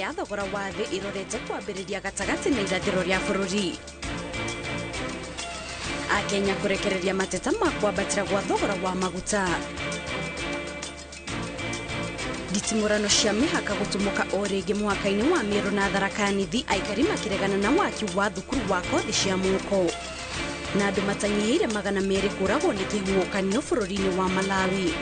ya thogora wa thĩ irorete kwambĩrĩria gatagati na irathĩro rĩa bũrũri. Akenya kũrekereria mateta ma kwambatĩra gwa thogora wa maguta. Nditimũrano cia mĩhaka gũtũmũka o rĩngĩ mũhaka-inĩ wa Meru na Tharaka Nithi, aikari makĩregana na waki wa thukuru wa kothi cia moko. Na andũ matanyihĩire 200 kũragwo nĩ kĩhuhũkanio bũrũri-inĩ wa Malawi.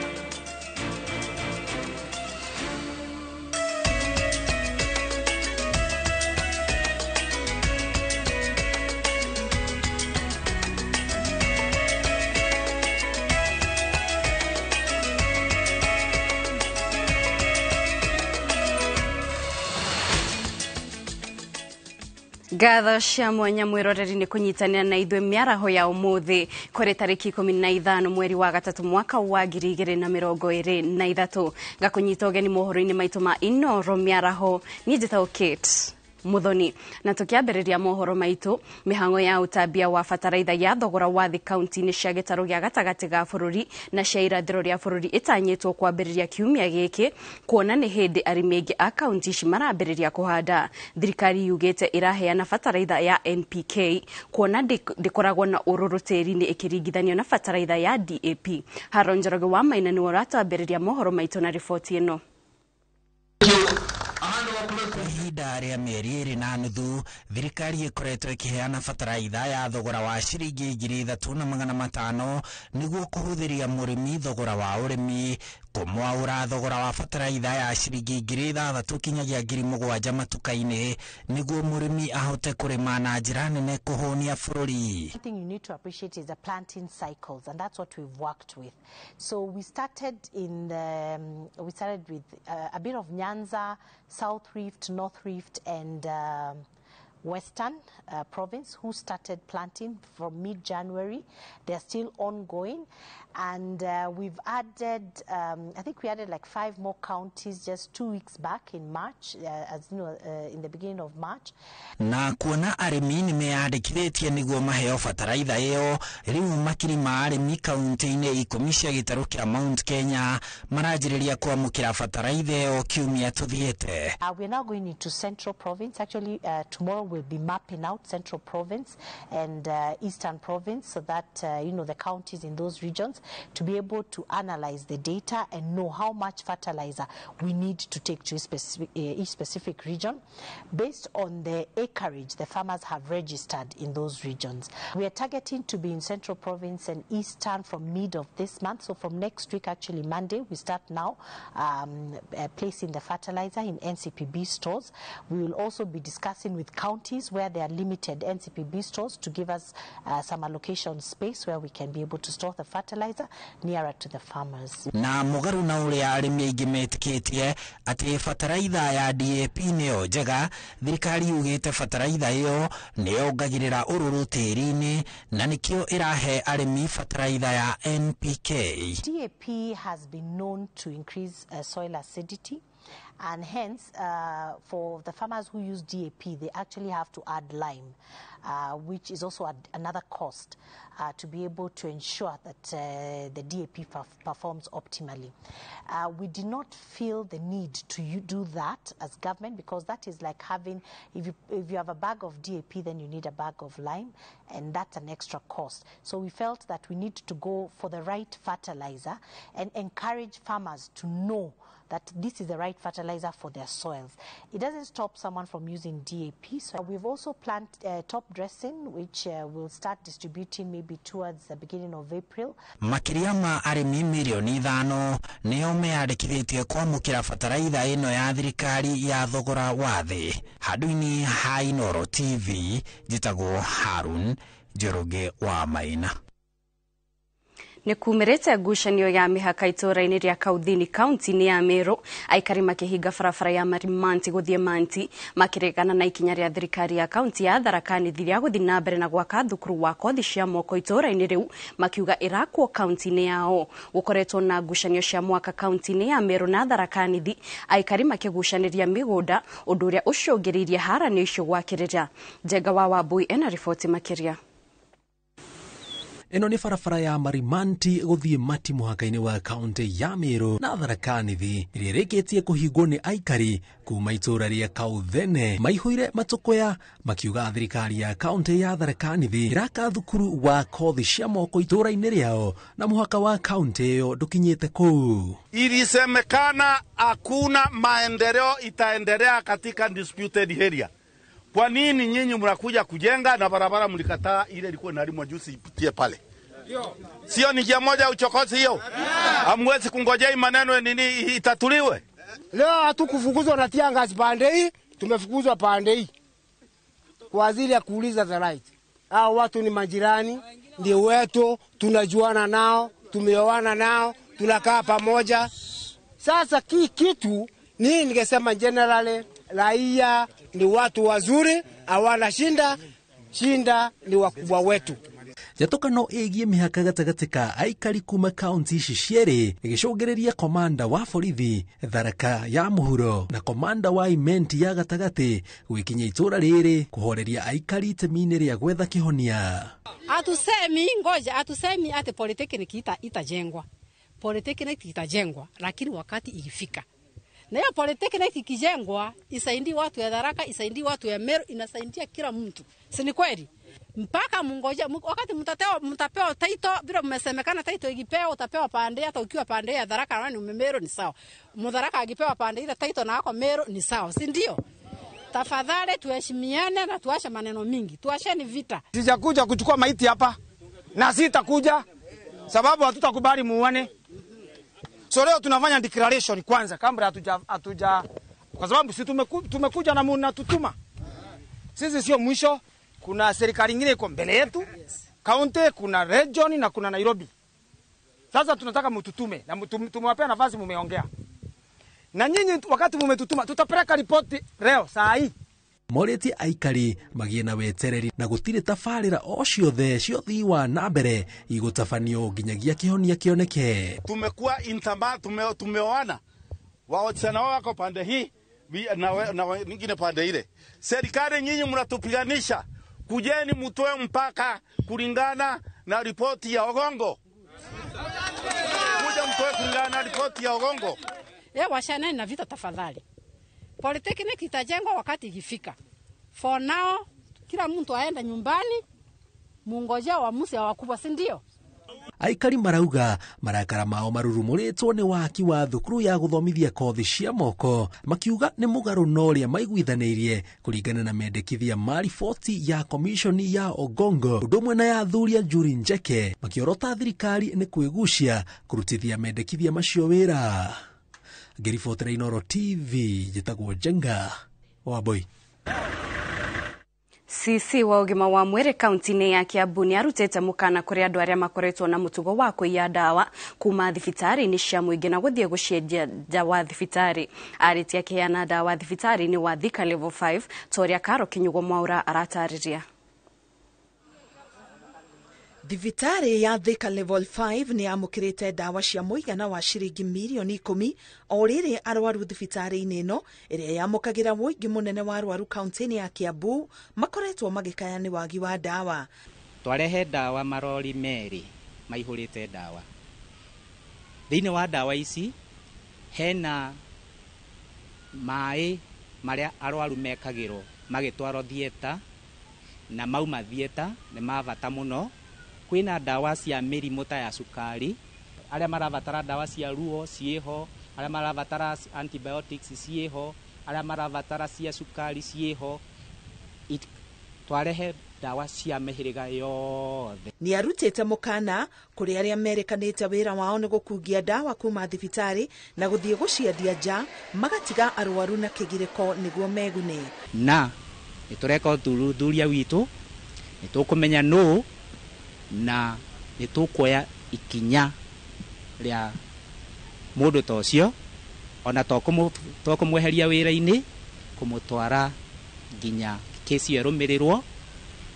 Ngatho cia mwanya mwĩroreri nĩ kũnyitanĩra na ithuĩ mĩaraho ya ũmũthĩ kũrĩ tarĩki 15 mweri wa gatatũ mwaka wa 2023 ngakũnyita ũgeni mohoro-inĩ maitũ ma Inooro mĩaraho. Niĩ njĩtagwo Kate Muthoni na tũkĩambĩrĩria mohoro maitũ. Mĩhang'o ya ũtambia wa bataraitha ya thogora wa thĩ kaunti-inĩ cia gĩtarũ gĩa gatagatĩ ga bũrũri na cia irathĩro rĩa bũrũri ĩtanyĩtwo kwambĩrĩria kiumia gĩkĩ, kuona nĩ hĩndĩ arĩmi aingĩ a kaunti ici marambĩrĩria kũhanda. Thirikari yugĩte ĩraheana bataraitha ya NPK kuona ndĩkoragwo na ũrũrũ tĩri-inĩ ĩkĩringithanio na bataraitha ya DAP. Haron Njoroge wa Maina nĩwe ũratambĩrĩria mohoro maitũ na riboti ĩno. Ihinda rĩa mĩeri 2.5 thirikari ĩkoretwo ĩkĩheana bataraitha ya thogora wa ciringi 3,500 nĩguo kũhũthĩria mũrĩmi thogora wa ũrĩmi. Kũmwaũra thogora wa bataraitha ya ciringi 6,000 kinyagia 7,000 matuka-inĩ nĩguo mũrĩmi ahote kũrĩma na njĩra nene kũhũnia bũrũri. One thing you need to appreciate is the planting cycles, and that's what we've worked with. So we started with a bit of Nyanza, South Rift, North Rift, and Western province, who started planting from mid-January. They're still ongoing, and we've added, I think we added like 5 more counties just 2 weeks back in March, as you know, in the beginning of March. Na kuona arĩmi nĩ meyandĩkithĩtie nĩguo maheo bataraitha ĩyo, rĩu makiri ma arĩmi kaunti-inĩ 10 cia gĩtarũ kĩa Mount Kenya maranjĩrĩria kwamũkĩra bataraitha ĩyo kiumia tũthiĩte. We're now going into Central Province. Actually, tomorrow we'll be mapping out Central Province and Eastern Province, so that the counties in those regions to be able to analyze the data and know how much fertilizer we need to take to each specific region based on the acreage the farmers have registered in those regions. We are targeting to be in Central Province and Eastern from mid of this month. So from next week, actually Monday, we start now placing the fertilizer in NCPB stores. We will also be discussing with counties where there are limited NCPB stores to give us some allocation space where we can be able to store the fertilizer nearer to the farmers. Na mũgarũ na ũrĩa arĩmi aingĩ metĩkĩtie atĩ bataraitha ya DAP nĩyo njega, thirikari yugĩte bataraitha ĩyo nĩyongagĩrĩra ũrũrũ tĩri-inĩ na nĩkĩo ĩrahe arĩmi bataraitha ya NPK. DAP has been known to increase soil acidity, and hence for the farmers who use DAP, they actually have to add lime, which is also another cost to be able to ensure that the DAP performs optimally. We did not feel the need to do that as government, because that is like having, if you have a bag of DAP, then you need a bag of lime, and that's an extra cost. So we felt that we need to go for the right fertilizer and encourage farmers to know that this is the right fertilizer for their soils. It doesn't stop someone from using DAP. So we've also planned top dressing, which we'll start distributing maybe towards the beginning of April. Makĩria ma arĩmi milioni 5 nĩo meyandĩkithĩtie kwamũkĩra bataraitha ĩno ya thirikari ya thogora wa thĩ. Handũ-inĩ ha Inooro TV, njĩtagwo Harun Njoroge wa Maina. Nĩ kumĩrĩte ngucanio ya mĩhaka itũũra-inĩ rĩa Kauthini kaunti-inĩ ya Meru, aikari makĩhinga barabara ya Marimanti gũthiĩ Manti makĩregana na ikinya rĩa thirikari ya kaunti ya Tharaka Nithi rĩa gũthiĩ na mbere na gwaka thukuru wa kothi cia moko itũũra-inĩ rĩu, makiuga ĩrakwo kaunti-inĩ yao. Gũkoretwo na ngucanio cia mwaka kaunti-inĩ ya Meru na Tharaka Nithi, aikari makĩgucanĩria mĩgũnda, ũndũ ũrĩa ũcũngĩrĩirie haranio icio gwakĩrĩra. Njenga wa Wambui ena riboti makĩria. Ino ni barabara ya Marimanti guthie Mati muhaka-ini wa kaunti ya Meru na Tharaka Nithi iria irikitie kuhingwo ni aikari kuma itura ria Kauthene maihuire matukoya makiuga thirikari ya kaunti ya Tharaka Nithi iraka thukuru wa kothi cia moko itura-ini riao na muhaka wa kaunti yo ndukinyite kuu. Ilisemekana hakuna maendeleo itaendelea katika disputed area. Kwa nini nyinyi mnakuja kujenga na barabara mlikataa ile ilikuwa inalimwa juzi ipitie pale? Sio ni njia moja uchokozi hiyo? Hamwezi kungojea maneno nini itatuliwe? Leo hatukufukuzwa na tiangas pande hii, tumefukuzwa pande hii. Kwa ajili ya kuuliza the right. Hao watu ni majirani, ndio wetu, tunajuana nao, tumeoana nao, tunakaa pamoja. Sasa kitu ni ningesema generally raia ni watu wazuri, hawana shinda ni wakubwa wetu. Jatokano igie mihaka gatagati ka aikari kuma kaunti ici cieri igicungiriria komanda wa borithi Tharaka ya muhuro na komanda wa Imenti ya gatagati gwikinya itura riri kuhoreria aikari itemi-ini ria gwetha kihonia. Atusemi ati polytechnic itajengwa. Polytechnic itajengwa, lakini wakati ikifika. Na hiyo polytechnic ikijengwa isaidie watu ya Tharaka, isaidie watu ya Meru, inasaidia kila mtu. Si ni kweli? Mpaka mungoja wakati mtapewa taito bila mmesemekana taito ikipewa utapewa pande hata ukiwa pande ya Tharaka na ni Meru ni sawa. Mtharaka akipewa pande ile taito na wako Meru ni sawa, si ndio? Tafadhali tuheshimiane na tuache maneno mingi. Tuacheni vita. Sijakuja kuchukua maiti hapa na sitakuja sababu hatutakubali muone. So leo tunafanya declaration kwanza kabla hatuja kwa sababu sisi tumekuja na mnatutuma. Sisi sio mwisho. Kuna serikali nyingine iko mbele yetu, county, kuna region na kuna Nairobi. Sasa tunataka mtutume na tumewapea nafasi mumeongea. Na nyinyi wakati mumetutuma tutapeleka ripoti leo saa hii. Moreti aikari magie na wetereri na gutire tafarira o ciothe ciothi wa na mbere igutafanio nginyagia kihonia kioneke. Tumekuwa tumeoana. Wao wako pande hii na wengine pande ile. Serikali nyinyi mnatupiganisha. Kujeni mtoe mpaka kulingana na ripoti ya Ogongo. Kuja mtoe kulingana na ripoti ya Ogongo. Washana na vita tafadhali. Polytechnic itajengwa wakati ikifika. For now, kila mtu aenda nyumbani, mungojea uamuzi wa wakubwa, si ndio? Aikari marauga marakara mao marurumuritwo ni waki wa thukuru ya guthomithia kothi cia moko makiuga ni mugaru noria maiguithanirie kuringana na mendekithia ma riboti ya komishoni ya Ogongo ndumwe na ya Thuria Njuri Njeke makiorota thirikari ni kwigucia kurutithia mendekithia macio wira. Ngiribotera Inooro TV jitagwo Jenga Wambui. CC wa ugima wa mwiri kaunti-ini ya Kiambu ni arutete mukana kuri andu aria makoretwo na mutugo wa kuiya dawa kuma thibitari-ini cia muingi na guthie guciendia nja wa thibitari. Aritia kiana dawa thibitari-ini wa Thika level 5 Toria Karo Kinyugo Mwaura aratariria. Thibitari ya Thika level 5 ni amukirite dawa cia muigana wa ciringi milioni 10 o riri arwaru thibitari-ini ino iria yamukagira muingi munene wa arwaru kaunti-ini ya Kiambu makoretwo magikaya ni wagi wa dawa. Twarehe dawa marori meri maihurite dawa. Thiini wa dawa ici hena mai maria arwaru mekagiro magitwaro thieta na mauma thieta ni mavata muno. Kwina dawa cia mirimu ta ya sukari, aria maravatara dawa cia ruo cieho, aria maravatara antibiotics cieho, aria maravatara cia sukari cieho. Twarehe dawa cia mihiriga yothe. Ni arutite mukana kuri aria merekanite wira wao ni gukungia dawa kuma thibitari na guthie guciendia nja magatiga arwaru na kigiriko niguo megune. Na nitureka uthuthuria witu nitukumenya no na nitukuoya ikinya ria mundu tocio ona tokumweheria wira-ini kumutwara nginya kesi erumirirwo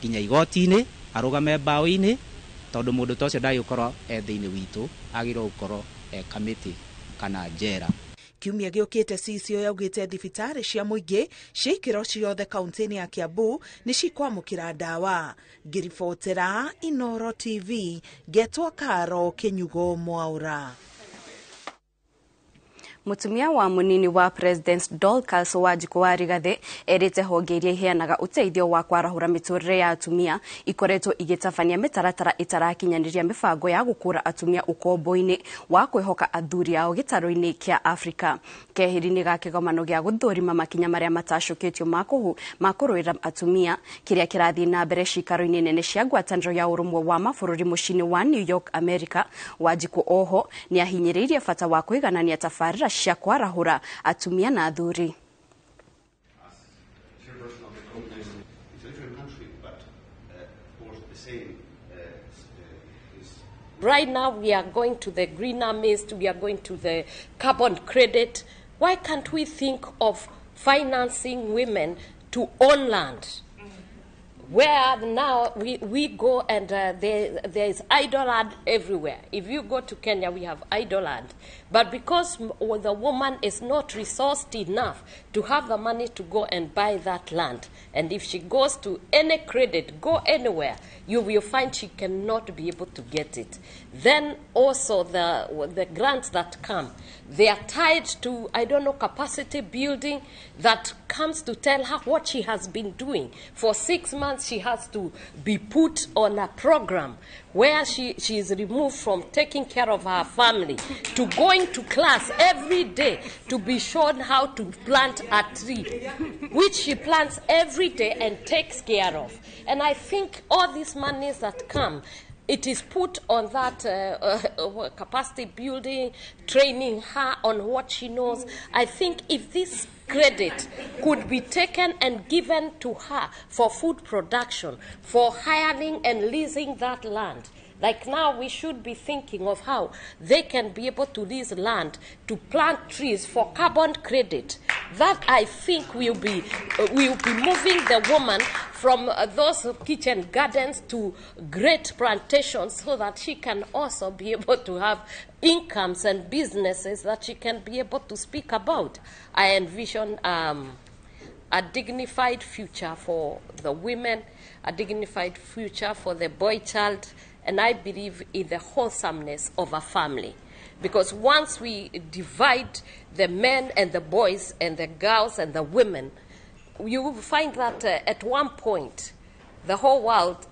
nginya igoti-ini arugame bao-ini tondu mundu tocio ndagikoro thiini witu agirwo gukoro committee kana njera. kiumia giukite cicio yaugite thibitari cia muingi ciikiro ciothe kaunti-ini ya Kiambu ni cikwamukira ndawa. Ngiribotera Inoro TV, Getwa Karo Kinyugo Mwaura. Mutumia wa munini wa President Dorcas Wanjiku wa Rigathi erite honge iria iheanaga uteithio wa kwarahura miturire ya atumia ikoretwo igitabania mitaratara itarakinyaniria mibango ya gukura atumia ukombo-ini wa kwihoka athuri ao gitaro-ini kia Afrika. Kehiri-ini ga kigomano gia guthurima makinya maria matacukitio makuruira atumia kiria kirathi na mbere cikaro-ini nene cia ngwataniro ya urumwe wa mabururi mucini wa New York, America. Wanjiku oho ni ahinyiriirie bata wa kuiganania tabarira cia kwarahura atumia na athuri. Right now we are going to the greener mist, we are going to the carbon credit. Why can't we think of financing women to own land? Where now we go and there is idle land everywhere. If you go to Kenya, we have idle land. But because the woman is not resourced enough to have the money to go and buy that land, and if she goes to any credit, go anywhere, you will find she cannot be able to get it. Then also the grants that come, they are tied to, I don't know, capacity building that comes to tell her what she has been doing. For 6 months, she has to be put on a program where she is removed from taking care of her family to going to class every day to be shown how to plant a tree, which she plants every day and takes care of. And I think all these monies that come, it is put on that capacity building, training her on what she knows. I think if this credit could be taken and given to her for food production, for hiring and leasing that land, like now we should be thinking of how they can be able to lease land to plant trees for carbon credit. That I think will be moving the woman from those kitchen gardens to great plantations so that she can also be able to have incomes and businesses that she can be able to speak about. I envision a dignified future for the women, a dignified future for the boy child, and I believe in the wholesomeness of a family. Because once we divide the men and the boys and the girls and the women, you will find that at one point the whole world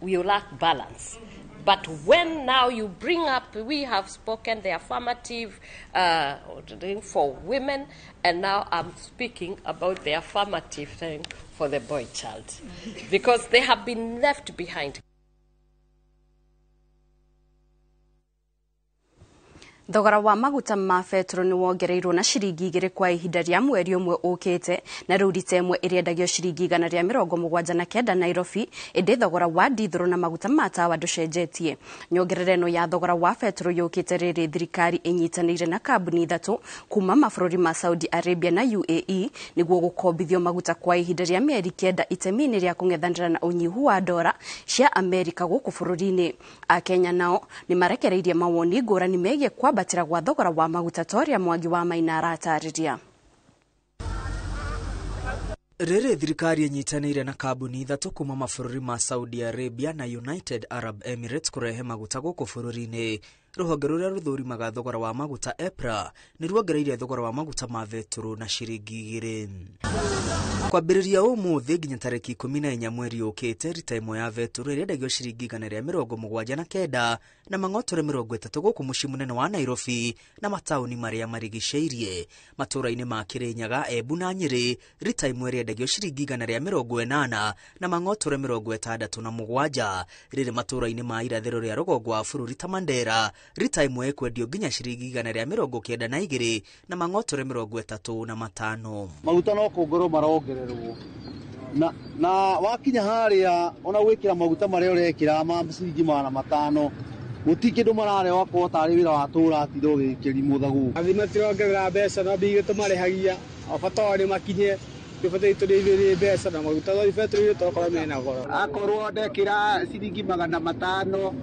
will lack balance. But when now you bring up, we have spoken the affirmative for women, and now I'm speaking about the affirmative thing for the boy child, because they have been left behind. Thogora wa maguta ma betro ni wongereirwo na ciringi 2 kwa ihinda rĩa mweri ũmwe ũkĩte, na rĩu rita ĩmwe ĩrĩendagio ciringi 179 Nairobi, ĩndĩ thogora wa dithero na maguta ma tawa ndũcenjetie. Nyongerera ĩno ya thogora wa betro yũkĩte rĩrĩ thirikari ĩnyitanĩire na kambuni 3 kuma mabũrũri ma Saudi Arabia na UAE nĩguo gũkombithio maguta kwa ihinda rĩa mĩeri 9 itemi-inĩ rĩa kũng'ethanĩra na ũnyihu wa ndora cia Amerika gũkũ bũrũri-inĩ. Akenya nao nĩ marekereirie mawoni ngũrani megiĩ kwambatĩra gwa thogora wa maguta toria Mwangi wa Maina aratarĩria. Rĩrĩ thirikari ĩnyitanĩire na kambuni 3 kuma mabũrũri ma Saudi Arabia na United Arab Emirates kũrehe maguta gũkũ bũrũri-inĩ. Rũhonge rũrĩa rũthũrimaga thogora wa maguta EPRA nĩ ruongereire thogora wa maguta ma betro na ciringi 2. Kwambĩrĩria ũmũthĩ nginya tarĩki 14 mweri ũkĩte, rita ĩmwe ya betro ĩrĩendagio ciringi 179 na mang'otore 30 gũkũ mũciĩ mũnene wa Nairobi na mataũni marĩa marigicĩirie. Matũũra-inĩ ma Kĩrĩnyaga, Embu na Nyĩrĩ, rita ĩmwe ĩrĩendagio ciringi 180 na mang'otore 67. Rĩrĩ matũũra-inĩ ma irathĩro rĩa rũgongo wa bũrũri ta Mandera, rita ĩmwe ĩkwendio nginya ciringi 192 na mang'otore 35. Maguta no kũngorwo marongererwo na wakinya harĩa ona gwĩkĩra maguta marĩa ũrekĩra ma ciringi 500 gũti kĩndũ marare wakwo tarĩ wĩra wa tũra atindo wĩkĩri mũthagu. Athima tirongerera mbeca na mbigĩ tũmarehagia abata wale makinye tũbataire tũrĩithĩrie mbeca na maguta thoi betro tũkorwo mena goro. Akorwo ndekĩra ciringi 500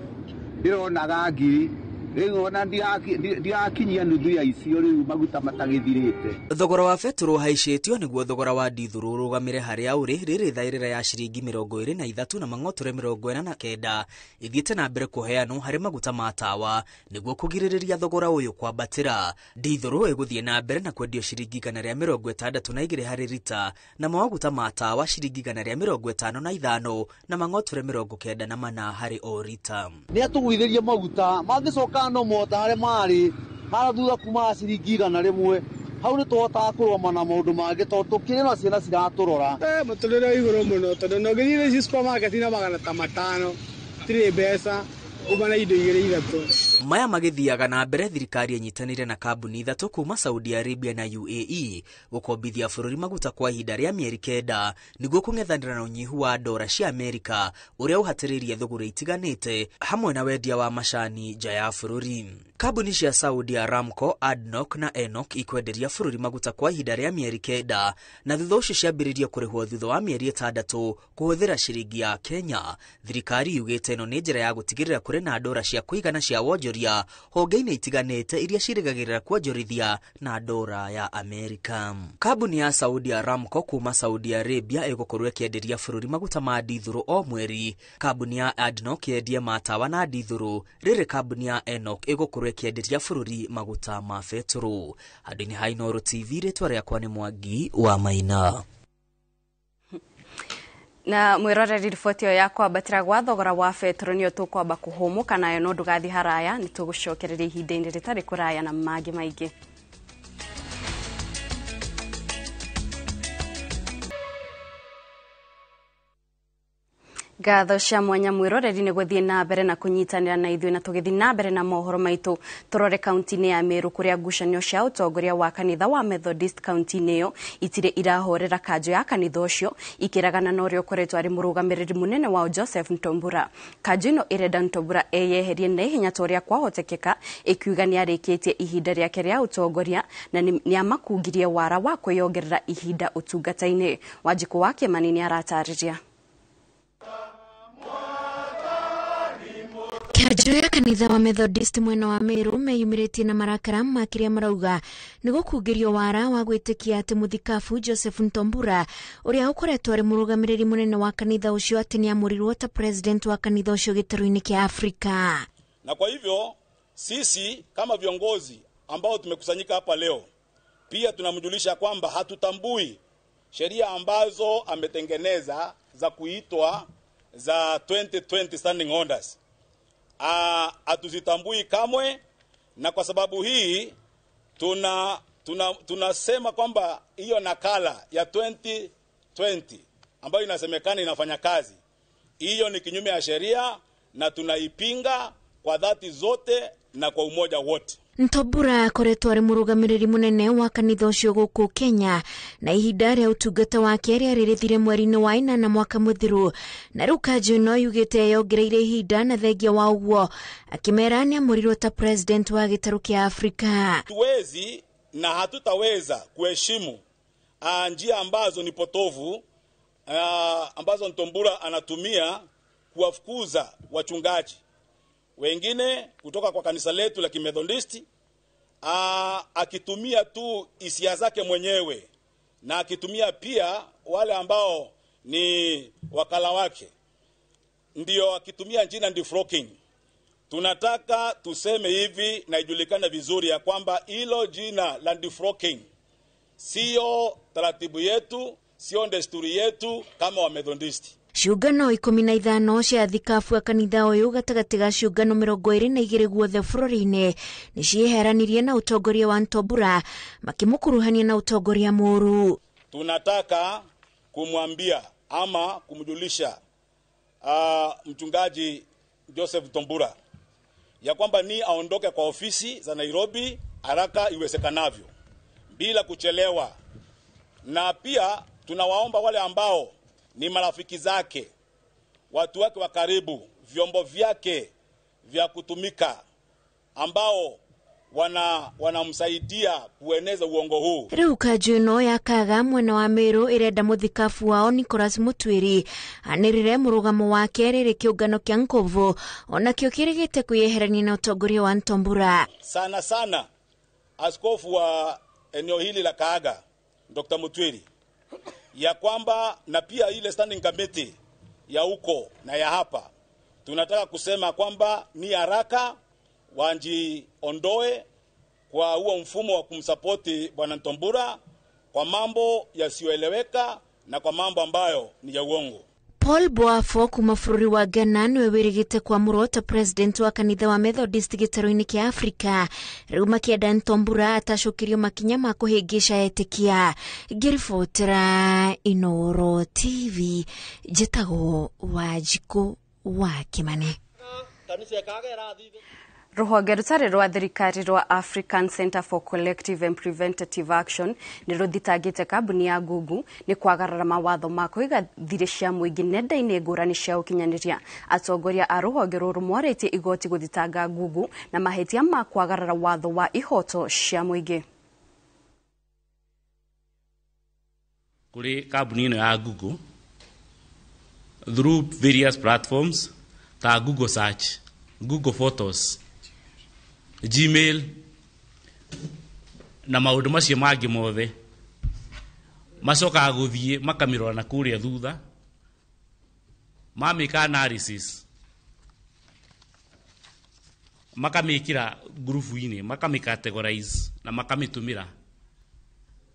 ndironaga ngiri riu ona ndiakinyia nuthu ya icio riu maguta matagithirite. Thogora wa betro haicitio niguo thogora wa dithuru rugamire haria uri riri thairira ya ciringi 23 na mangoture 49 ithiite na mbere kuheanwo hari maguta ma tawa niguo kugiririria thogora uyu kwambatira. Dithuru iguthie na mbere na kwendio ciringi 162 hari rita na maguta ma tawa ciringi 155 na mangoture 94 hari o rita. Ni atugwithirie maguta mangicoka no mota hare mari hara thutha kuma ciringi 100 hau ni tuhota kuroma na maundu mangi tondu tukiri na ciana ciraturora muturire iguru muno tondu no ngithire supermarket na magana ta 5 tire mbeca kuma na indo igiri ithatu. Maya magithiaga na mbere thirikari inyitanire na kambuni ithatu kuma Saudi Arabia na UAE gukombithia bururi maguta kwa ihinda ria mieri 9 niguo kung'ethanira na unyihu wa dola cia Amerika uria uhatiririe thogora itiganite hamwe na wendia wa macani nja ya bururi. Kambuni cia Saudi Aramco, ADNOC na ENOC ikwenderia bururi maguta kwa ihinda ria mieri 9 na thutha ucio ciambiririe kurihwo thutha wa mieri 6 kuhuthira ciringi ya Kenya. Thirikari yugite ino ni njira ya gutigirira kuri na dola cia kuigana cia wonjoria honge-ini itiganite iria cirigagirira kuonjorithia na dola ya Amerika. Kambuni ya Saudi Aramco kuma Saudi Arabia igukorwo ikienderia bururi maguta ma dithuru o mweri. Kambuni ya ADNOC yendia matawa na dithuru, riri kambuni ya ENOC igukorwo ikienderia bururi maguta ma betro. Handini ha Inooro TV ritwa riakwa ni Mwangi wa Maina. Na mwiroreri riboti yo yakwa batira gwa thogora wa betro nio tukwamba kuhumu kana yo no ndugathi haraya ni tugucokereria ihinda-ini ritari kuraya na magi maingi. Gatho cia mwanya mwiroreri ni guthie na mbere na kunyitanira na ithui na tugithi na mbere na mohoro maitu turore kaunti-ini ya Meru kuria ngucanio cia utongoria wa kanitha wa Methodist kaunti-ini yo itire irahorera kanjo ya kanitha ucio ikiragana na uria ukoretwo ari murugamiriri munene wa Joseph Ntombura. Kanjo ino irenda Ntombura eyeherie na ihenya toria kwahotekeka ikiuga ni arikitie ihinda riake ria utongoria na ni amakungirie wara wa kwiyongerera ihinda utungata-ini. Wanjiku wake manini aratariria. Kanjo ya kanitha wa Methodist mwena wa Meru meyumiritie na marakara makiria marauga ni gukungirio wara wa gwitikia ati muthikabu Joseph Ntombura uria ukoretwo ari murugamiriri munene wa kanitha ucio ati ni amurirwo ta president wa kanitha ucio gitaru-ini kia Afrika. Na kwa hivyo sisi kama viongozi ambao tumekusanyika hapa leo pia tunamjulisha kwamba hatutambui sheria ambazo ametengeneza za kuitwa za 2020 standing orders. Hatuzitambui kamwe, na kwa sababu hii tunasema kwamba hiyo nakala ya 2020 ambayo inasemekana inafanya kazi hiyo ni kinyume ya sheria na tunaipinga kwa dhati zote na kwa umoja wote. Ntombura akoretwo ari murugamiriri munene wa kanitha ucio guku Kenya na ihinda ria utungata wake riarĩrĩthire mweri-ini wa 4 na mwaka muthiru, na riu kanjo ino yugite yongereire ihinda na thengia wa uguo akimera ni amurirwo ta president wa gitaru kia Afrika. Tuwezi na hatutaweza kuheshimu njia ambazo ni potovu ambazo Ntombura anatumia kuwafukuza wachungaji wengine kutoka kwa kanisa letu la Kimethodist, akitumia tu hisia zake mwenyewe na akitumia pia wale ambao ni wakala wake, ndio akitumia jina defrocking. Tunataka tuseme hivi na ijulikane vizuri ya kwamba hilo jina la defrocking sio taratibu yetu, sio desturi yetu kama wa Methodist. Ciũngano 15 cia thikabu ya kanitha uyu gatagati ga ciũngano 22 guothe bũrũri-inĩ nĩ cieheranirie na utongoria wa Ntombura makimukuruhania na utongoria mũru. Tunataka kumwambia ama kumjulisha mchungaji Joseph Ntombura ya kwamba ni aondoke kwa ofisi za Nairobi haraka iwezekanavyo bila kuchelewa, na pia tunawaomba wale ambao ni marafiki zake, watu wake wa karibu, vyombo vyake vya kutumika ambao wanamsaidia kueneza uongo huu. Riu kajuno ya kaga mwena wa Meru irenda muthikabu wao Nicholas Mutwiri anirire murugamo wake riri kiungano kia Nkovo onakio kirigite kuyeherania na utongoria wa Ntombura. Sana askofu wa eneo hili la Kaga Dr. Mutwiri ya kwamba na pia ile standing committee ya huko na ya hapa tunataka kusema kwamba ni haraka wanjiondoe kwa huo mfumo wa kumsapoti bwana Ntombura kwa mambo yasiyoeleweka na kwa mambo ambayo ni ya uongo. Paul Boafo kuma bururi wa Ghana niwe wirigite kwa murota president wa kanitha wa Methodist gitaro-ini kia Afrika riu makienda Ntombura atacukirio makinya ma kuhingisha etikia. Ngiribotera Inooro TV njitagwo Wanjiku wa Kimani. Ruhonge rutari rwa thirikari rwa African Center for Collective and Preventative Action ni ruthitangite kambuni ya Google ni kwagarara mawatho ma kuiga thiri cia muingi nenda-ini ngurani cia ukinyaniria. Atongoria a ruhonge ruru moritie igoti guthitanga Google na mahetia ma kwagarara watho wa ihoto cia muingi. Kuri kambuni ino ya Google through various platforms ta Google Search, Google Photos, Gmail na maundu macio mangi mothe macoka guthie makamirora na kuria thutha mamika analysis makamikira group-ini makamikategorize na makamitumira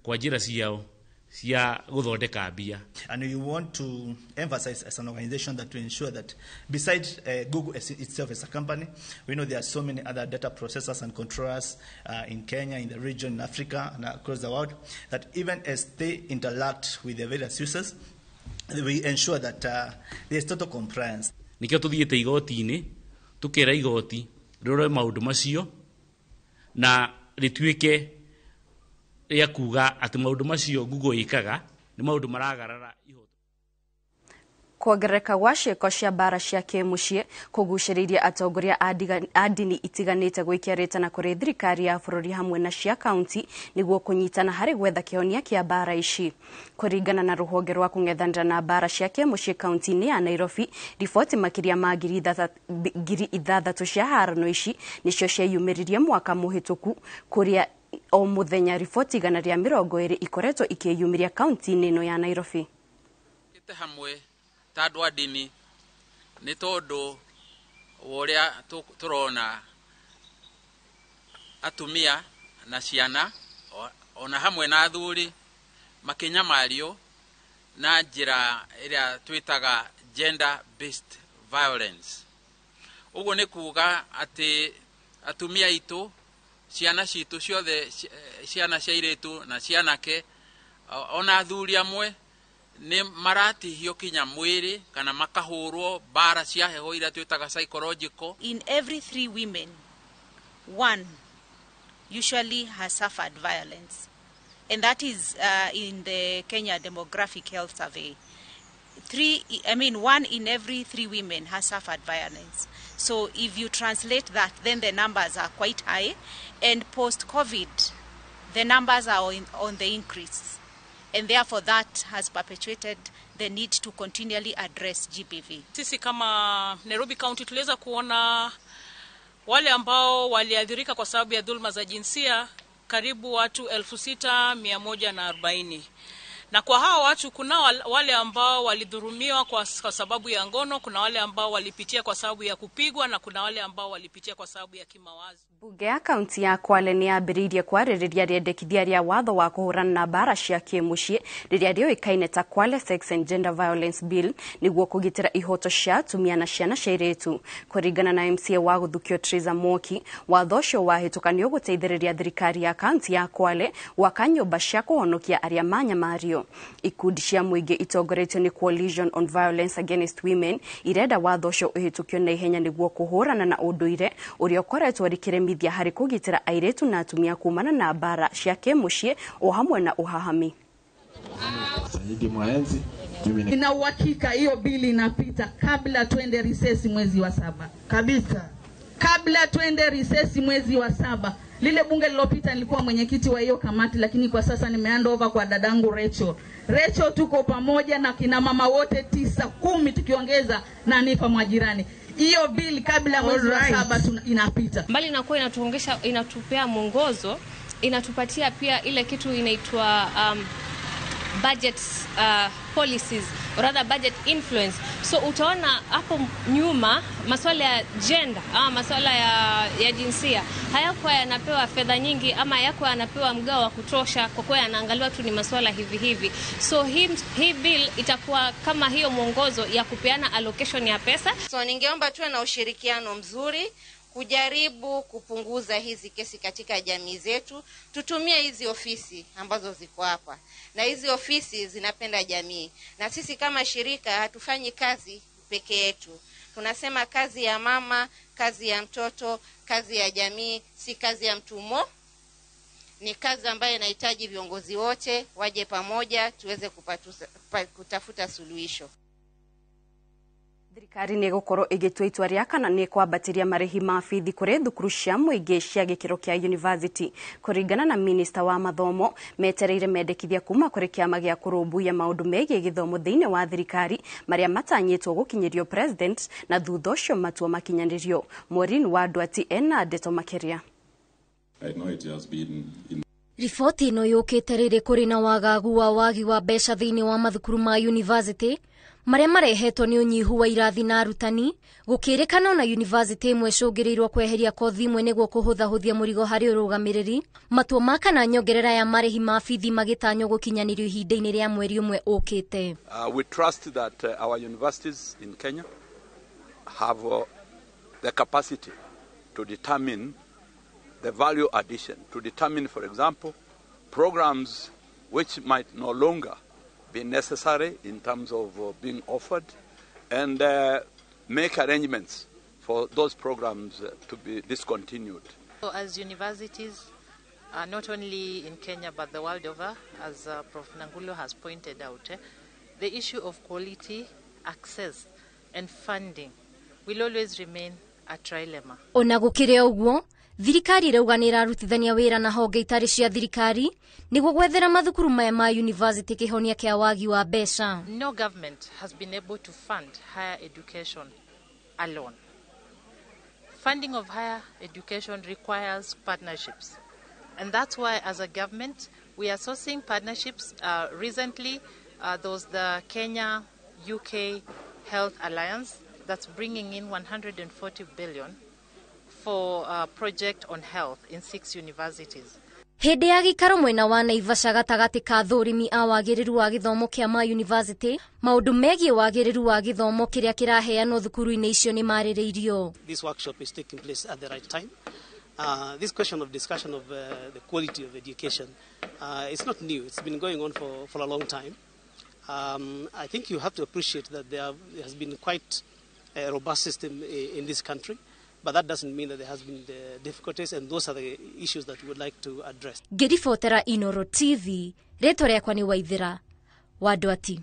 kwa njira ciao cia guthondeka mbia. And we want to emphasize as an organization that to ensure that besides Google itself as a company, we know there are so many other data processors and controllers in Kenya, in the region, in Africa, and across the world, that even as they interact with the various users, we ensure that there is total compliance. Nikio tuthiete igoti-ini tukira igoti rore maundu macio na rituike ya kuga ati maundu macio Google ikaga ni maundu maragarara ihoto. Kuongereka gwa ciiko cia mbara cia kimucie kuguciririe atongoria a dini itiganite gwikia ritana kuri thirikari ya bururi hamwe na cia kaunti niguo kunyitana hari gwetha kihonia kia mbara ici. Kuringana na ruhonge rwa kung'ethanira na mbara cia kimucie kaunti-ini ya Nairobi, riboti makiria ma ngiri ithathatu cia harano ici nicio ciayumiririe mwaka muhituku kuria o muthenya riboti igana ria 20 ikoretwo ikiyumiria kaunti-ini ino ya Nairobi. Ite hamwe tandwa dini ni tondu woria turona atumia na ciana ona hamwe na athuri makinya mario na njira iria twitaga gender based violence. Uguo ni kuga ati atumia itu ciana citu ciothe ciana cia iritu na cianake ona athuri amwe ni maratihio kinya mwiri kana makahurwo bara cia heho ira twitaga psychological. In every 3 women, 1 usually has suffered violence, and that is in the Kenya Demographic Health Survey. 1 in every 3 women has suffered violence. So if you translate that, then the numbers are quite high, and post-COVID, the numbers are on the increase. And therefore that has perpetuated the need to continually address GBV. Sisi kama Nairobi County tuliweza kuona wale ambao waliathirika kwa sababu ya dhulma za jinsia karibu watu 6,140. Na kwa hao watu kuna wale ambao walidhurumiwa kwa sababu ya ngono, kuna wale ambao walipitia kwa sababu ya kupigwa, na kuna wale ambao walipitia kwa sababu ya kimawazo. Bunge ya kaunti ya Kwale ni yambiririe kwaririria riendekithia ria watho wa kuhurana na mbara cia kimucie riria rioikaine ta Kwale Sex and Gender Violence Bill niguo kugitira ihoto cia atumia na ciana cia airitu. Kuringana na MCA wa Guthukio Triza Moki, watho ucio wahitukanio guteithiriria thirikari ya kaunti ya Kwale gwaka nyumba cia kuhonokia aria manyamario. Ikundi cia muingi itongoretio ni Coalition on Violence Against Women irenda watho ucio uhitukio na ihenya niguo kuhurana na unduire uria ukoretwo rikiremithia hari kugitira airitu na atumia kumana na mbara cia kimucie o hamwe na uhahami. Nina uhakika hiyo bili inapita kabla tuende recess mwezi wa 7. Kabisa. Kabla tuende recess mwezi wa 7. Lile bunge lililopita nilikuwa mwenyekiti wa hiyo kamati, lakini kwa sasa nimehand over kwa dadangu Rachel. Rachel, tuko pamoja na kina mama wote 9-10 tukiongeza na Nifa Mwajirani. Hiyo bill kabla mwezi wa 7 inapita. Mbali na kuwa inatupea mwongozo, inatupatia pia ile kitu inaitwa budget policies or rather budget influence. So utaona hapo nyuma masuala ya gender ama masuala ya jinsia hayakuwa yanapewa fedha nyingi ama hayakuwa yanapewa mgao wa kutosha, kwa kuwa yanaangaliwa tu ni masuala hivi. So hii bill itakuwa kama hiyo mwongozo ya kupeana allocation ya pesa. So ningeomba tuwe na ushirikiano mzuri kujaribu kupunguza hizi kesi katika jamii zetu. Tutumie hizi ofisi ambazo ziko hapa, na hizi ofisi zinapenda jamii, na sisi kama shirika hatufanyi kazi peke yetu. Tunasema kazi ya mama, kazi ya mtoto, kazi ya jamii, si kazi ya mtu mmoja. Ni kazi ambayo inahitaji viongozi wote waje pamoja tuweze kutafuta suluhisho. Thirikari nĩ gũkorwo ĩgĩtua itua rĩa kana nĩ kwambatiria marĩhi ma bithi kũrĩ thukuru cia mũingĩ cia gĩkĩro kĩa university. Kũringana na minista wa mathomo, metereire mendekithia kuma kũrĩ kĩama gĩa kũrũmbũiya maũndũ megiĩ gĩthomo thĩinĩ wa thirikari marĩa matanyĩtwo gũkinyĩrio president, na thutha ũcio matua makinyanĩrio. Maureen wa Ndwati ena ndeto makĩria. Riboti ĩno yũkĩte rĩrĩ kũrĩ na wagagu wa wagi wa mbeca thĩinĩ wa mathukuru ma university marĩa marehetwo nĩ ũnyihu wa irathi na arutani, gũkĩrĩkana na university imwe cũngĩrĩirwo kweheria kothi imwe nĩguo kũhũthahũthia mũrigo harĩ ũrũgamĩrĩri. Matua ma kana nyongerera ya marĩhi ma bithi magĩtanywo gũkinyanĩrio ihinda-inĩ rĩa mweri ũmwe ũkĩte. We trust that our universities in Kenya have the capacity to determine the value addition, to determine, for example, programs which might no longer be necessary in terms of being offered, and make arrangements for those programs to be discontinued. So as universities, not only in Kenya but the world over, as Prof. Nangulo has pointed out, the issue of quality, access and funding will always remain a trilemma. Ona gũkĩrĩ ũguo, thirikari rauga nĩ ĩrarutithania wĩra na honge itarĩ cia thirikari nĩguo gwethera mathukuru maya ma university kĩhonia kĩa wagi wa mbeca. No government has been able to fund higher education alone. Funding of higher education requires partnerships, and that's why as a government we are sourcing partnerships. Recently there was the Kenya-UK Health Alliance that's bringing in 140 billion for a project on health in 6 universities. Hĩndĩ ya gĩikaro mwena wa Naivasha gatagatĩ ka thũrimi a wagĩrĩru wa gĩthomo kĩa ma university, maũndũ megiĩ wagĩrĩru wa gĩthomo kĩrĩa kĩraheanwo thukuru-inĩ icio nĩ marĩrĩirio. This workshop is taking place at the right time. This question of discussion of the quality of education, it's not new. It's been going on for a long time. I think you have to appreciate that there has been quite a robust system in this country. But that doesn't mean that there has been the difficulties, and those are the issues that we would like to address. Ngĩribotera Inooro TV, rĩtwa rĩakwa nĩ Waithĩra wa Ndwati.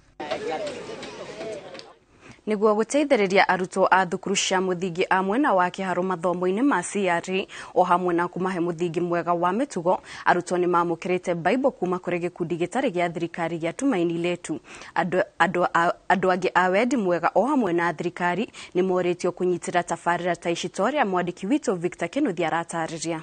Nĩguo gũteithĩrĩria arutwo a thukuru cia mũthingi a mwena wa kĩharo mathomo-inĩ ma CRE o hamwe na kũmahe mũthingi mwega wa mĩtugo, arutwo nĩ mamũkĩrĩte Bible kuma kũrĩ gĩkundi gĩtarĩ gĩa thirikari gĩa Tumaini Letu. Andũ angĩ a wendi mwega o hamwe na thirikari nĩ morĩtio kũnyitĩra tabarĩra ta ici ta ũrĩa mwandĩki witũ Victor Kĩnuthia aratarĩria.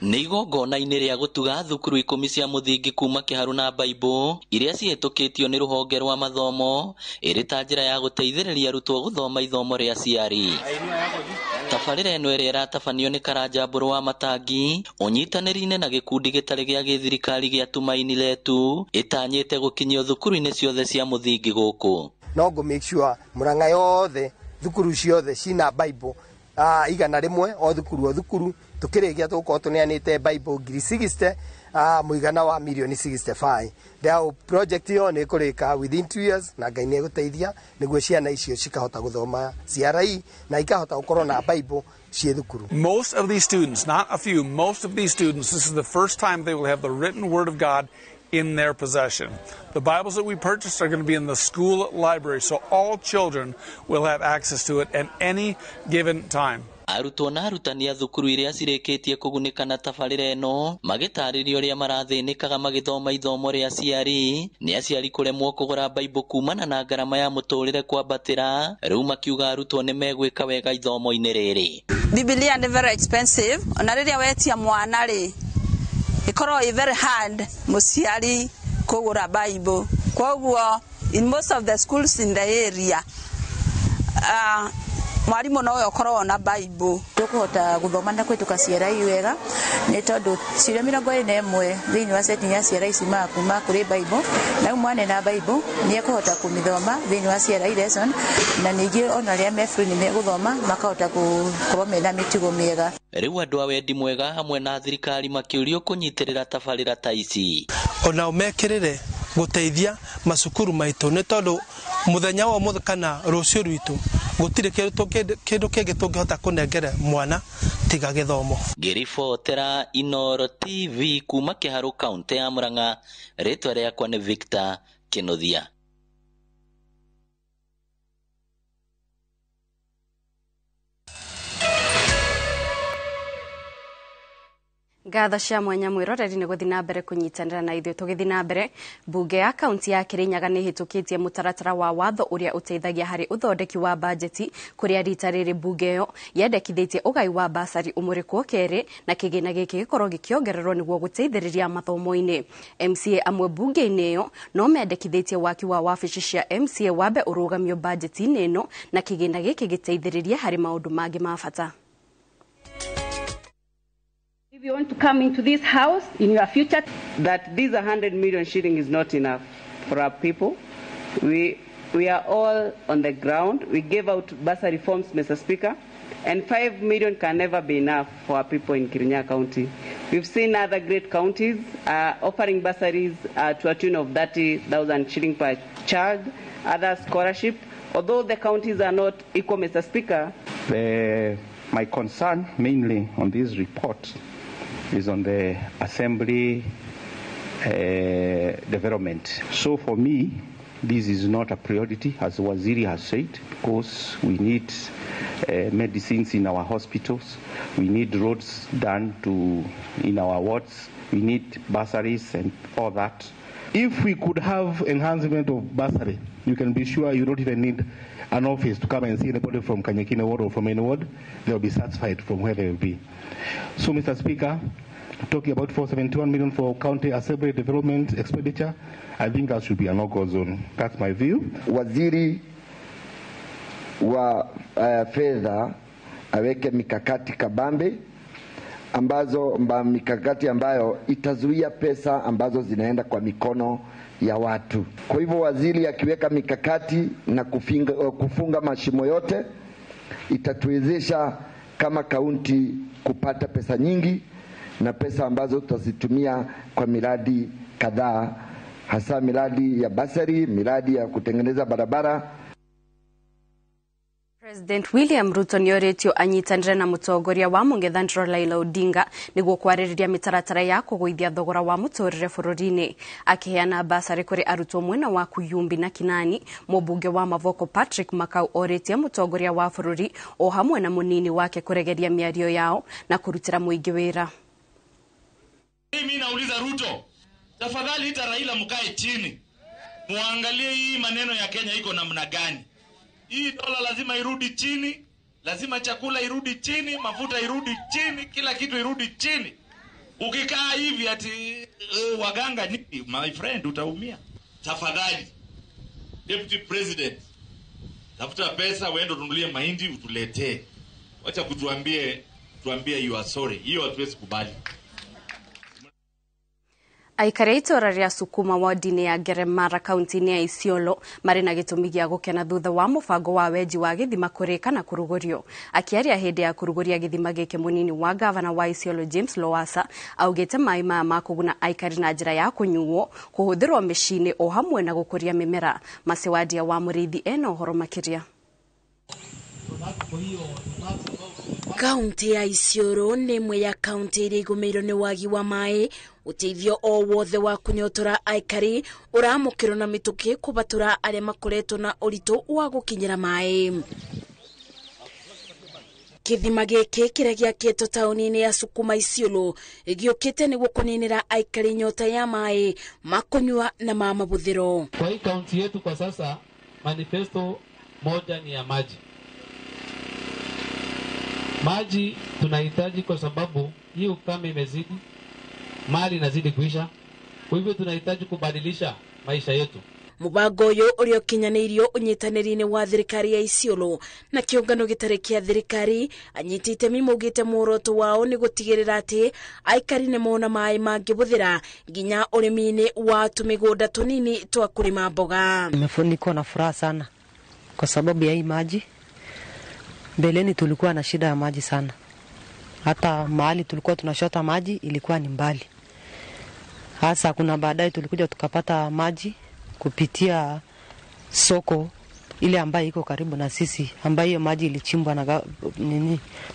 Nĩ igongona-inĩ rĩa gũtuga thukuru 10 cia mũthingi kuma kĩharu na Bible iria cihetũkĩtio nĩ rũhonge rwa mathomo ĩrĩ ta njĩra ya gũteithĩrĩria arutwo gũthoma ithomo rĩa CRE. Tabarĩra ĩno ĩrĩa ĩratabanio nĩ Karanja Mbũrũ wa Matangi ũnyitanĩri-inĩ na gĩkundi gĩtarĩ gĩa gĩthirikari gĩa Tumaini Letu ĩtanyĩte gũkinyio thukuru-inĩ ciothe cia mũthingi gũkũ. No go make sure Murang'a yothe thukuru ciothe cina Bible igana rĩmwe o thukuru tukĩrĩkia tũkorwo tũneanĩte Bible 60 mũigana wa milioni 65. Leo project yo nĩ kũrĩka within 2 years na Ngai nĩ egũteithia nĩguo ciana icio cikahota gũthoma CRE na ikahota gũkorwo na Bible ciĩ thukuru. Most of these students, not a few, most of these students, this is the first time they will have the written word of God in their possession. The Bibles that we purchased are going to be in the school library, so all children will have access to it at any given time. Arutwo na arutani a thukuru iria cirĩkĩtie kũgunĩka na tabarĩra ĩno magĩtarĩria ũrĩa marathĩnĩkaga magĩthoma ithomo rĩa CRE nĩ aciari kũremwo kũgũra Bible kumana na ngarama ya mũtũrĩre kwambatĩra, rĩu makiuga arutwo nĩ megwĩka wega ithomo-inĩ rĩrĩ. Biblia nĩ very expensive, ona rĩrĩa wetia mwana rĩ ikorwo very hard mũciari kũgũra Bible. Koguo in most of the schools in the area mwarimu no okorwo na Bible tukuhota guthoma na kwituka CRE wega ni tondu ciria 41 thiini wa setting ya CRE cima kuma kuri Bible na mwana na Bible ni ekuhota kumithoma thiini wa CRE lesson na ningi ona ria me free ni meguthoma makahota kukorwo mena mitigo miega. Riu andu a wendi mwega hamwe na thirikari makiurio kunyitirira tabarĩra ta ici ona umekirire guteithia macukuru maitu ni tondu muthenya wa muthe kana rucio rwitu gutire kindu kingi tungihota kunengere mwana tiga githomo. Ngiribotera Inooro TV kuma Kiharu kaunti ya Murang'a, ritwa riakwa ni Victor Kinothia. Ngatho cia mwanya mwiroreri ni guthii na mbere kunyitanira na ithuĩ tũgĩthii na mbere. Mbunge ya kaunti ya Kirinyaga nĩ hĩtũkĩtie mũtaratara wa watho ũrĩa ũteithagia harĩ ũthondeki wa bajeti kũrĩa rita rĩrĩ mbunge ĩyo yendekithĩtie ũgai wa basari ũmũrĩkwo kerĩ na kĩgĩna gĩkĩ gĩkorwo gĩkĩongererwo nĩguo gũteithĩrĩria mathomo-inĩ. MCA amwe mbunge-inĩ ĩyo no mendekithĩtie waki wa wabici cia MCA wambe ũrũgamio bajeti-inĩ ĩno na kĩgĩna gĩkĩ gĩteithĩrĩrie harĩ maũndũ mangĩ ma bata. If you want to come into this house in your future, that this 100 million shilling is not enough for our people. We are all on the ground. We gave out bursary forms, Mr. Speaker, and 5 million can never be enough for our people in Kirinyaga County. We've seen other great counties offering bursaries to a tune of 30,000 shilling per child, other scholarship. Although the counties are not equal, Mr. Speaker. My concern mainly on this report is on the assembly development. So for me, this is not a priority, as Waziri has said, because we need medicines in our hospitals, we need roads done in our wards, we need bursaries and all that. If we could have enhancement of bursary, you can be sure you don't even need an office to come and see anybody from Kanyakine ward or from any ward. They'll be satisfied from where they will be. So, Mr. Speaker, talking about 471 million for county assembly development expenditure, I think that should be a no-go zone. That's my view. Waziri wa fedha aweke mikakati kabambe mikakati ambayo itazuia pesa ambazo zinaenda kwa mikono ya watu. Kwa hivyo waziri akiweka mikakati na kufunga mashimo yote, itatuwezesha kama kaunti kupata pesa nyingi na pesa ambazo tutazitumia kwa miradi kadhaa, hasa miradi ya basari, miradi ya kutengeneza barabara. President William Ruto nĩoretio anyitanĩre na mũtongoria wa mũng'ethanĩro Raila Odinga nĩguo kwarĩrĩria mĩtaratara ya kũgũithia thogora wa mũtũrĩre bũrũri-inĩ. Akĩheana basarĩ kũrĩ arutwo mwena wa Kuyumbi na Kinani, mũmbunge wa Mavoko Patrick Makau oretie mũtongoria wa bũrũri o hamwe na mũnini wake kũregeria mĩario yao na kũrutĩra mũingĩ wĩra. Mimi nauliza Ruto, tafadhali ita Raila mkae chini, muangalie hii maneno ya Kenya iko namna gani. Hii dola lazima irudi chini, lazima chakula irudi chini, mafuta irudi chini, kila kitu irudi chini. Ukikaa hivi ati waganga nini, my friend, utaumia. Tafadhali Deputy President, tafuta pesa uende ununulie mahindi utuletee. Wacha tuambie you are sorry. Hiyo hatuwezi kubali. Aikari a itũra rĩa Sukuma ward-inĩ ya Ngeremara kaunti-inĩ ya Isiolo marĩ na gĩtũmi gĩa gũkena thutha wa mũbango wa wenji wa gĩthima kũrĩka na kũrugũrio. Akĩaria hĩndĩ ya kũrugũria gĩthima gĩkĩ mũnini wa gavana wa Isiolo James Lowassa augĩte maĩ maya ma kũguna aikari na njĩra ya kũnyuo kũhũthĩrwo mĩciĩ-inĩ o hamwe na gũkũria mĩmera. Macewadia wa Mũrĩithi ena ũhoro makĩria. Kaunti ya Isiolo nĩ ĩmwe ya kaunti iria igũmĩirwo nĩ wagi wa maĩ. Ũteithio o wothe wa kũnyotora aikari ũramũkĩrwo na mĩtũkĩ kũbatũra arĩa makoretwo na ũritũ wa gũkinyĩra maĩ. Kĩthima gĩkĩ kĩrĩa gĩakĩtwo taũni-inĩ ya Sukuma Isiolo gĩũkĩte nĩguo kũninĩra aikari nyota ya maĩ ma kũnyua na ma mahũthĩro. Kwa hii kaunti yetu kwa sasa manifesto moja ni ya maji. Maji tunahitaji kwa sababu hii ukame imezidi, mali inazidi kuisha. Kwa hivyo tunahitaji kubadilisha maisha yetu. Mubango ũyũ ũrĩa ũkinyanĩirio ũnyitanĩri-inĩ wa thirikari ya Isiolo na kĩũngano gĩtarĩ kĩa thirikari anyiti itemi maugĩte muoroto wao nĩ gũtigĩrĩra atĩ aikari nĩ mona maĩ mangĩhũthĩra nginya ũrĩmi-inĩ wa tũmĩgũnda tũnini twa kũrĩma mboga. Nimefunikwa na furaha sana kwa sababu ya hii maji. Mbeleni tulikuwa na shida ya maji sana. Hata mahali tulikuwa tunashota maji ilikuwa ni mbali. Hasa kuna baadaye tulikuja tukapata maji kupitia soko ile ambayo iko karibu na sisi, ambayo maji ilichimbwa na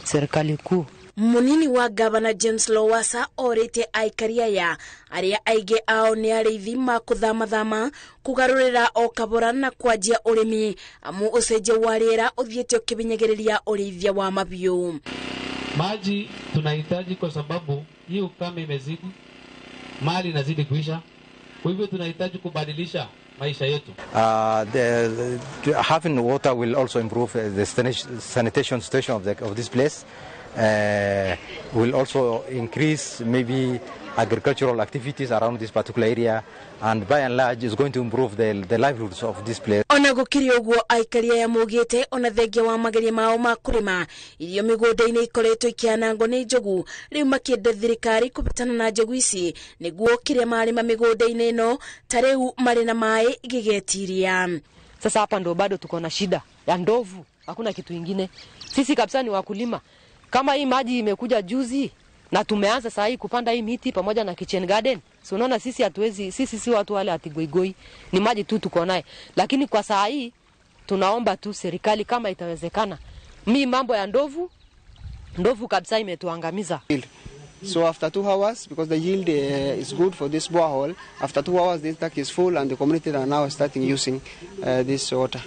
serikali kuu. Munini wa Gavana James Lowassa orĩte aikari aya arĩa aingĩ ao nĩ arĩithi ma kũthamathama kũgarũrĩra o kabora na kwanjia ũrĩmi amu ũcenjia wa rĩera ũthiĩte ũkĩbinyagĩrĩria ũrĩithia wa mabiũ. Maji tunahitaji kwa sababu hii ukame imezidi, mali inazidi kuisha. Kwa hivyo tunahitaji kubadilisha maisha yetu. Having water will also improve the sanitation situation of this place. Will also increase maybe agricultural activities around this particular area, and by and large is going to improve the livelihoods of this place. Ona gũkĩrĩ ũguo aikari aya maugĩte ona thengia wa mageria mao ma kũrĩma irio mĩgũnda-inĩ ikoretwo ikianangwo nĩ njogu, rĩu makĩenda thirikari kũbĩtana na njogu ici nĩguo kĩrĩa marĩma mĩgũnda-inĩ ĩno ta rĩu marĩ na maĩ gĩgetiria. Sasa hapa ndo bado tuko na shida ya ndovu, hakuna kitu kingine. Sisi kabisa ni wakulima. Kama hii maji imekuja juzi na tumeanza saa hii kupanda hii miti pamoja na kitchen garden. So unaona sisi hatuwezi, sisi si watu wale atigoigoi. Ni maji tu tuko naye. Lakini kwa saa hii tunaomba tu serikali kama itawezekana. Mambo ya ndovu kabisa imetuangamiza. So after 2 hours, because the yield is good for this borehole, after 2 hours this tank is full and the community are now starting using this water.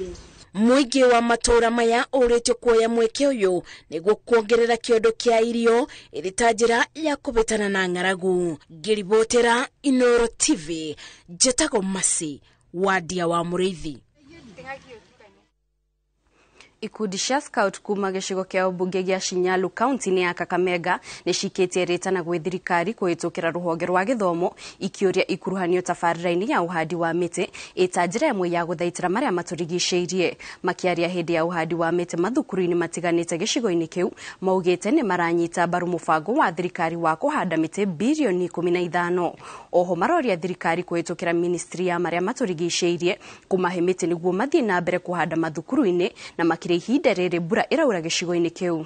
Mũingĩ wa matũra maya ũrĩtio kuoya mweke ũyũ nĩguo kuongerera kĩondo kĩa irio ĩrĩ ta njĩra ya kũbĩtana na ng'aragu. Ngĩribotera Inooro TV, Njĩtagwo Masi Wandia wa Mũrĩithi. Ikundi cia Scout kuma gĩcigo kĩa ũmbunge gĩa Shinyalu kaunti-inĩ ya Kakamega nĩ cikĩtie rĩtana gwĩ thirikari kũhĩtũkĩra rũhonge rwa gĩthomo ikĩũria ikuruhanio tabarĩra-inĩ ya ũhandi wa mĩtĩ ĩta njĩra ĩmwe ya gũthaitĩra marĩa matũrigicĩirie. Makĩaria hĩndĩ ya ũhandi wa mĩtĩ mathukuru-inĩ matiganĩte gĩcigo-inĩ kĩu, maugĩte nĩ maranyita mbaru mũbango wa thirikari wa kũhanda mĩtĩ bilioni 15. Oho maroria thirikari kũhĩtũkĩra ministry ya marĩa matũrigicĩirie kũmahe mĩtĩ nĩguo mathiĩ na mbere kũhanda mathukuru-inĩ na makĩria ihinda rĩrĩ mbura ĩraura gĩcigo-inĩ kĩu.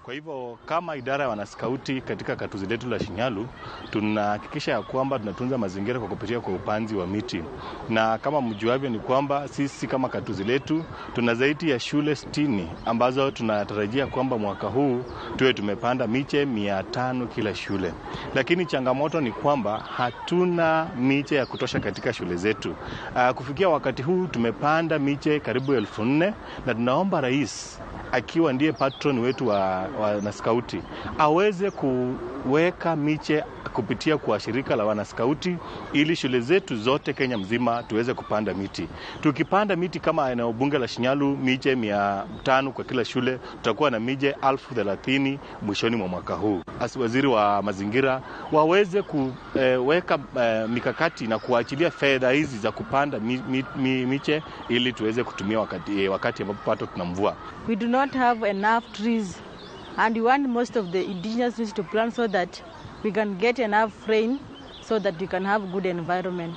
Kwa hivyo kama idara ya wanaskauti katika katuzi letu la Shinyalu tunahakikisha ya kwamba tunatunza mazingira kwa kupitia kwa upanzi wa miti. Na kama mjuavyo ni kwamba sisi kama katuzi letu tuna zaidi ya shule 60 ambazo tunatarajia kwamba mwaka huu tuwe tumepanda miche 500 kila shule. Lakini changamoto ni kwamba hatuna miche ya kutosha katika shule zetu. Kufikia wakati huu tumepanda miche karibu 1400 na tunaomba rais akiwa ndiye patron wetu wa wanaskauti aweze kuweka miche kupitia kwa shirika la wanaskauti ili shule zetu zote Kenya mzima tuweze kupanda miti. Tukipanda miti kama eneo bunge la Shinyalu miche 500 kwa kila shule, tutakuwa na miche 1030 mwishoni mwa mwaka huu. Waziri wa mazingira waweze kuweka mikakati na kuachilia fedha hizi za kupanda miche ili tuweze kutumia wakati ambapo pato tuna mvua. We do not have enough trees and we want most of the indigenous trees to plant so that we can get enough rain so that we can have good environment.